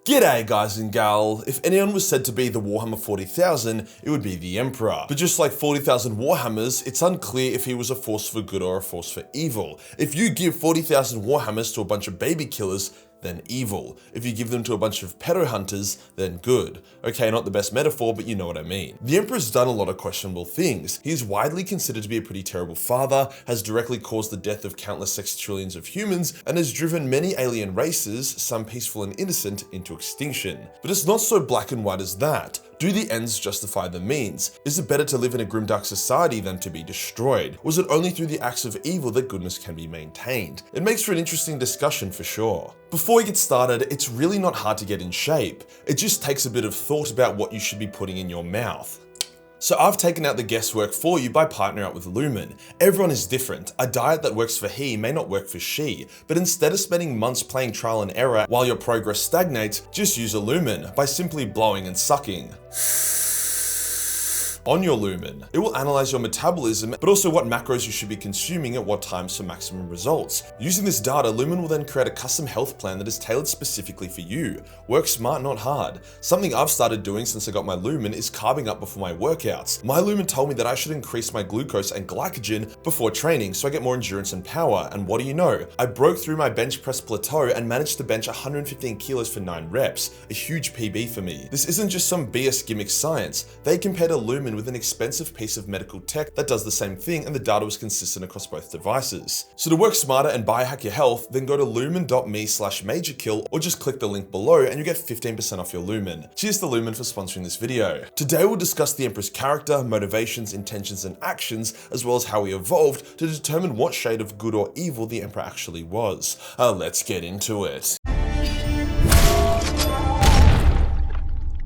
G'day guys and gal. If anyone was said to be the Warhammer 40,000, it would be the Emperor. But just like 40,000 Warhammers, it's unclear if he was a force for good or a force for evil. If you give 40,000 Warhammers to a bunch of baby killers, then evil. If you give them to a bunch of pedo hunters, then good. Okay, not the best metaphor, but you know what I mean. The Emperor's done a lot of questionable things. He is widely considered to be a pretty terrible father, has directly caused the death of countless sextillions of humans, and has driven many alien races, some peaceful and innocent, into extinction. But it's not so black and white as that. Do the ends justify the means? Is it better to live in a grimdark society than to be destroyed? Was it only through the acts of evil that goodness can be maintained? It makes for an interesting discussion for sure. Before we get started, it's really not hard to get in shape. It just takes a bit of thought about what you should be putting in your mouth. So I've taken out the guesswork for you by partnering up with Lumen. Everyone is different. A diet that works for he may not work for she, but instead of spending months playing trial and error while your progress stagnates, just use a Lumen by simply blowing and sucking on your Lumen. It will analyze your metabolism, but also what macros you should be consuming at what times for maximum results. Using this data, Lumen will then create a custom health plan that is tailored specifically for you. Work smart, not hard. Something I've started doing since I got my Lumen is carbing up before my workouts. My Lumen told me that I should increase my glucose and glycogen before training so I get more endurance and power, and what do you know? I broke through my bench press plateau and managed to bench 115 kilos for 9 reps, a huge PB for me. This isn't just some BS gimmick science. They compared a Lumen with an expensive piece of medical tech that does the same thing, and the data was consistent across both devices. So to work smarter and biohack your health, then go to lumen.me/Majorkill or just click the link below and you get 15% off your Lumen. Cheers to Lumen for sponsoring this video. Today we'll discuss the Emperor's character, motivations, intentions, and actions, as well as how he evolved to determine what shade of good or evil the Emperor actually was. Let's get into it.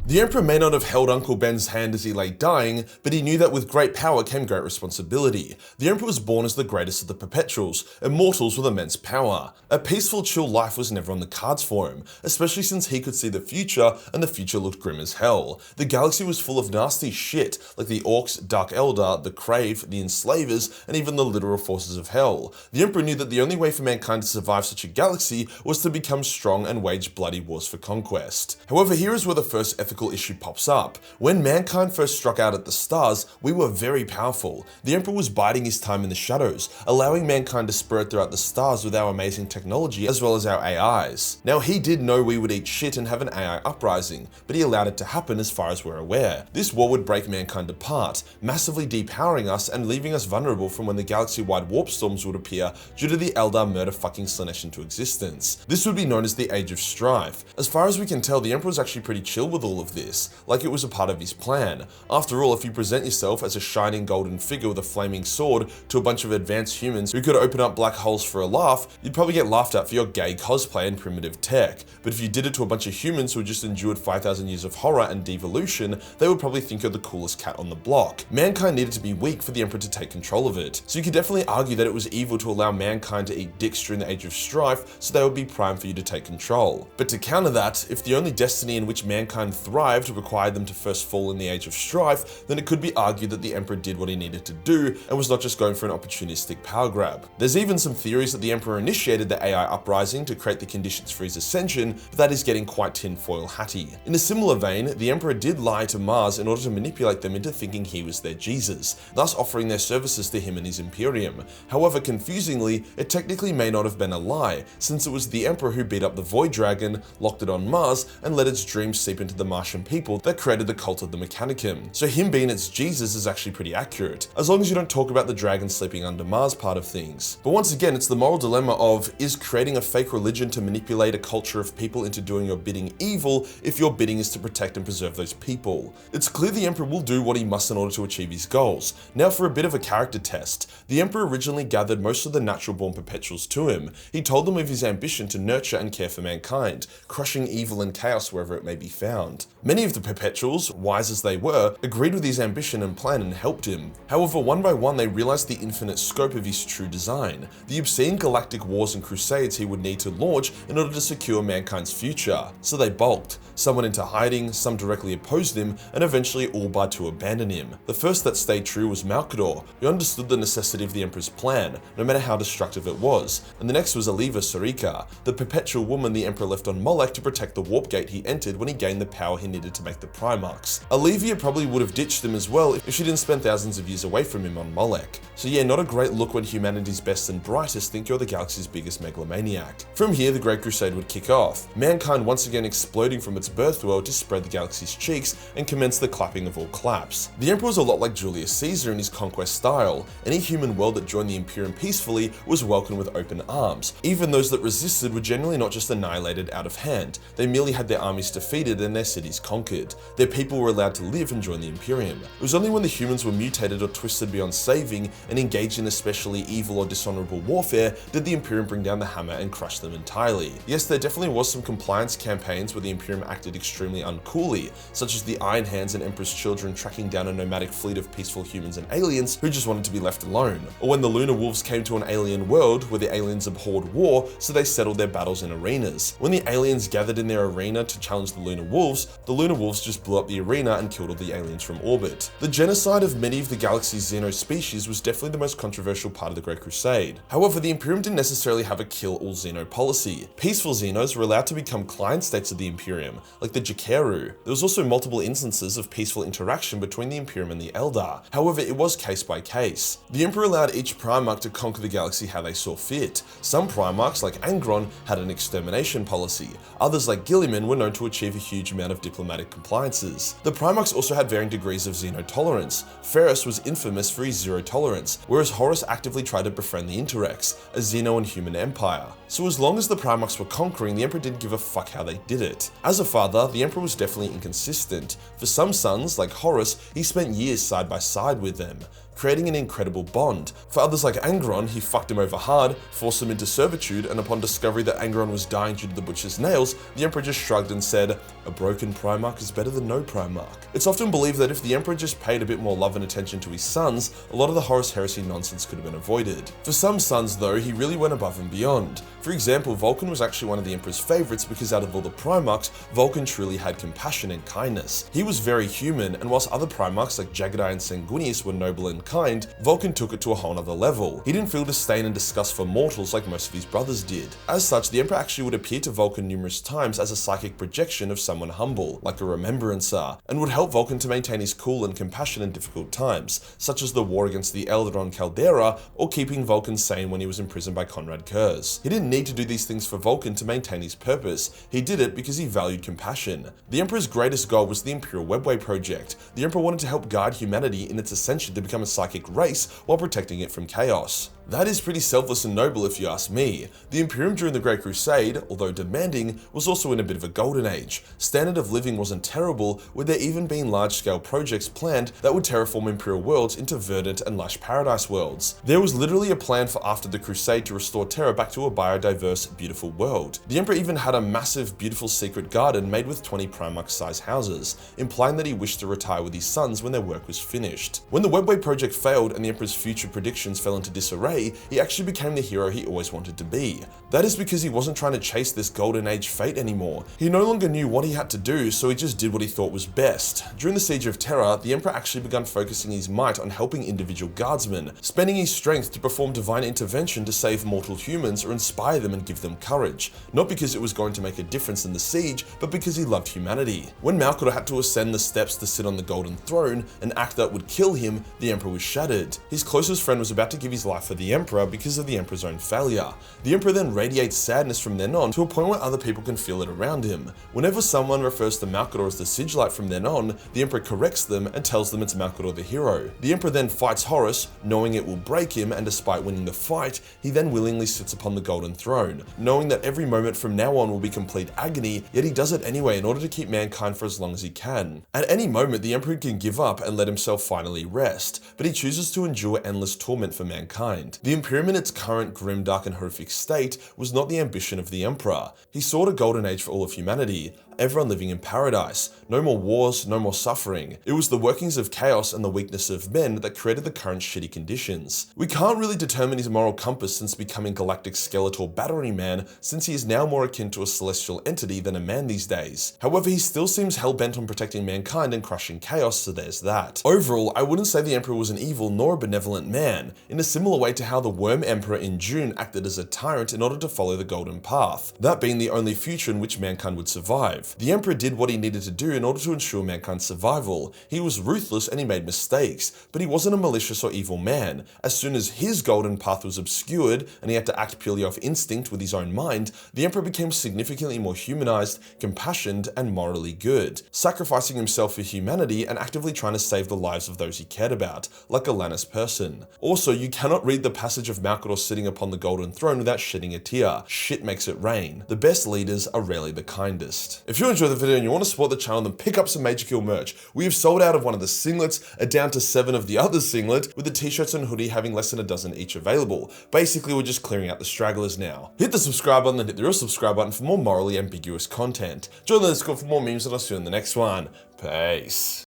The Emperor may not have held Uncle Ben's hand as he lay dying, but he knew that with great power came great responsibility. The Emperor was born as the greatest of the Perpetuals, immortals with immense power. A peaceful, chill life was never on the cards for him, especially since he could see the future, and the future looked grim as hell. The galaxy was full of nasty shit, like the Orcs, Dark Eldar, the Crave, the Enslavers, and even the literal forces of hell. The Emperor knew that the only way for mankind to survive such a galaxy was to become strong and wage bloody wars for conquest. However, here is where the first ethical issue pops up. When mankind first struck out at the stars, we were very powerful. The Emperor was biding his time in the shadows, allowing mankind to spread throughout the stars with our amazing technology as well as our AIs. Now, he did know we would eat shit and have an AI uprising, but he allowed it to happen as far as we're aware. This war would break mankind apart, massively depowering us and leaving us vulnerable from when the galaxy-wide warp storms would appear due to the Eldar murder-fucking Slanesh into existence. This would be known as the Age of Strife. As far as we can tell, the Emperor was actually pretty chill with all of this, like it was a part of his plan. After all, if you present yourself as a shining golden figure with a flaming sword to a bunch of advanced humans who could open up black holes for a laugh, you'd probably get laughed at for your gay cosplay and primitive tech. But if you did it to a bunch of humans who had just endured 5,000 years of horror and devolution, they would probably think you're the coolest cat on the block. Mankind needed to be weak for the Emperor to take control of it. So you could definitely argue that it was evil to allow mankind to eat dicks during the Age of Strife, so they would be primed for you to take control. But to counter that, if the only destiny in which mankind thrived required them to first fall in the Age of Strife, then it could be argued that the Emperor did what he needed to do and was not just going for an opportunistic power grab. There's even some theories that the Emperor initiated the AI uprising to create the conditions for his ascension, but that is getting quite tinfoil hatty. In a similar vein, the Emperor did lie to Mars in order to manipulate them into thinking he was their Jesus, thus offering their services to him and his Imperium. However, confusingly, it technically may not have been a lie, since it was the Emperor who beat up the Void Dragon, locked it on Mars, and let its dreams seep into the Martian people that created the cult of the Mechanicum. So him being its Jesus is actually pretty accurate, as long as you don't talk about the dragon sleeping under Mars part of things. But once again, it's the moral dilemma of, is creating a fake religion to manipulate a culture of people into doing your bidding evil if your bidding is to protect and preserve those people? It's clear the Emperor will do what he must in order to achieve his goals. Now for a bit of a character test. The Emperor originally gathered most of the natural born Perpetuals to him. He told them of his ambition to nurture and care for mankind, crushing evil and chaos wherever it may be found. Many of the Perpetuals, wise as they were, agreed with his ambition and plan and helped him. However, one by one they realized the infinite scope of his true design, the obscene galactic wars and crusades he would need to launch in order to secure mankind's future. So they balked. Some went into hiding, some directly opposed him, and eventually all but to abandon him. The first that stayed true was Majorkill, who understood the necessity of the Emperor's plan, no matter how destructive it was, and the next was Sarika, the perpetual woman the Emperor left on Molech to protect the warp gate he entered when he gained the power he needed to make the Primarchs. Alivia probably would have ditched him as well if she didn't spend thousands of years away from him on Molech. So yeah, not a great look when humanity's best and brightest think you're the galaxy's biggest megalomaniac. From here, the Great Crusade would kick off, mankind once again exploding from its birth world to spread the galaxy's cheeks and commence the clapping of all claps. The Emperor was a lot like Julius Caesar in his conquest style. Any human world that joined the Imperium peacefully was welcomed with open arms. Even those that resisted were generally not just annihilated out of hand, they merely had their armies defeated and their cities conquered. Their people were allowed to live and join the Imperium. It was only when the humans were mutated or twisted beyond saving and engaged in especially evil or dishonorable warfare did the Imperium bring down the hammer and crush them entirely. Yes, there definitely was some compliance campaigns where the Imperium acted extremely uncoolly, such as the Iron Hands and Emperor's children tracking down a nomadic fleet of peaceful humans and aliens who just wanted to be left alone, or when the Lunar Wolves came to an alien world where the aliens abhorred war, so they settled their battles in arenas. When the aliens gathered in their arena to challenge the Lunar Wolves just blew up the arena and killed all the aliens from orbit. The genocide of many of the galaxy's Xeno species was definitely the most controversial part of the Great Crusade. However, the Imperium didn't necessarily have a kill-all Xeno policy. Peaceful Xenos were allowed to become client states of the Imperium, like the Jakeru. There was also multiple instances of peaceful interaction between the Imperium and the Eldar. However, it was case by case. The Emperor allowed each Primarch to conquer the galaxy how they saw fit. Some Primarchs, like Angron, had an extermination policy. Others, like Guilliman, were known to achieve a huge amount of diplomatic compliances. The Primarchs also had varying degrees of xenotolerance. Ferrus was infamous for his zero tolerance, whereas Horus actively tried to befriend the Interrex, a Xeno and human empire. So as long as the Primarchs were conquering, the Emperor didn't give a fuck how they did it. As a father, the Emperor was definitely inconsistent. For some sons, like Horus, he spent years side by side with them, creating an incredible bond. For others like Angron, he fucked him over hard, forced him into servitude, and upon discovery that Angron was dying due to the butcher's nails, the Emperor just shrugged and said, "A broken Primarch is better than no Primarch." It's often believed that if the Emperor just paid a bit more love and attention to his sons, a lot of the Horus Heresy nonsense could have been avoided. For some sons though, he really went above and beyond. For example, Vulcan was actually one of the Emperor's favourites because out of all the Primarchs, Vulcan truly had compassion and kindness. He was very human, and whilst other Primarchs like Jagadai and Sanguinius were noble and kind, Vulcan took it to a whole nother level. He didn't feel disdain and disgust for mortals like most of his brothers did. As such, the Emperor actually would appear to Vulcan numerous times as a psychic projection of someone humble, like a remembrancer, and would help Vulcan to maintain his cool and compassion in difficult times, such as the war against the Eldar on Caldera, or keeping Vulcan sane when he was imprisoned by Conrad Kurz. He didn't need to do these things for Vulcan to maintain his purpose, he did it because he valued compassion. The Emperor's greatest goal was the Imperial Webway project. The Emperor wanted to help guide humanity in its ascension to become a psychic race while protecting it from chaos. That is pretty selfless and noble if you ask me. The Imperium during the Great Crusade, although demanding, was also in a bit of a golden age. Standard of living wasn't terrible, with there even being large-scale projects planned that would terraform Imperial worlds into verdant and lush paradise worlds. There was literally a plan for after the Crusade to restore Terra back to a biodiverse, beautiful world. The Emperor even had a massive, beautiful secret garden made with 20 Primarch-sized houses, implying that he wished to retire with his sons when their work was finished. When the Webway project failed and the Emperor's future predictions fell into disarray, he actually became the hero he always wanted to be. That is because he wasn't trying to chase this golden age fate anymore. He no longer knew what he had to do, so he just did what he thought was best. During the Siege of Terra, the Emperor actually began focusing his might on helping individual guardsmen, spending his strength to perform divine intervention to save mortal humans or inspire them and give them courage, not because it was going to make a difference in the siege, but because he loved humanity. When Malkador had to ascend the steps to sit on the golden throne, an act that would kill him, the Emperor was shattered. His closest friend was about to give his life for the Emperor because of the Emperor's own failure. The Emperor then radiates sadness from then on to a point where other people can feel it around him. Whenever someone refers to Malkador as the Sigilite from then on, the Emperor corrects them and tells them it's Malkador the hero. The Emperor then fights Horus, knowing it will break him, and despite winning the fight, he then willingly sits upon the golden throne, knowing that every moment from now on will be complete agony, yet he does it anyway in order to keep mankind for as long as he can. At any moment, the Emperor can give up and let himself finally rest, but he chooses to endure endless torment for mankind. The Imperium in its current grim, dark and horrific state was not the ambition of the Emperor. He sought a golden age for all of humanity, everyone living in paradise. No more wars, no more suffering. It was the workings of chaos and the weakness of men that created the current shitty conditions. We can't really determine his moral compass since becoming Galactic Skeletor Battery Man, since he is now more akin to a celestial entity than a man these days. However, he still seems hell-bent on protecting mankind and crushing chaos, so there's that. Overall, I wouldn't say the Emperor was an evil nor a benevolent man, in a similar way to how the Worm Emperor in Dune acted as a tyrant in order to follow the Golden Path, that being the only future in which mankind would survive. The Emperor did what he needed to do in order to ensure mankind's survival. He was ruthless and he made mistakes, but he wasn't a malicious or evil man. As soon as his Golden Path was obscured and he had to act purely off instinct with his own mind, the Emperor became significantly more humanized, compassionate, and morally good, sacrificing himself for humanity and actively trying to save the lives of those he cared about, like a Lannis person. Also, you cannot read the passage of Malcador sitting upon the Golden Throne without shedding a tear. Shit makes it rain. The best leaders are rarely the kindest. If you enjoyed the video and you want to support the channel, then pick up some Majorkill merch. We have sold out of one of the singlets, down to 7 of the other singlet, with the t-shirts and hoodie having less than a dozen each available. Basically, we're just clearing out the stragglers now. Hit the subscribe button and hit the real subscribe button for more morally ambiguous content. Join the Discord for more memes and I'll see you in the next one. Peace.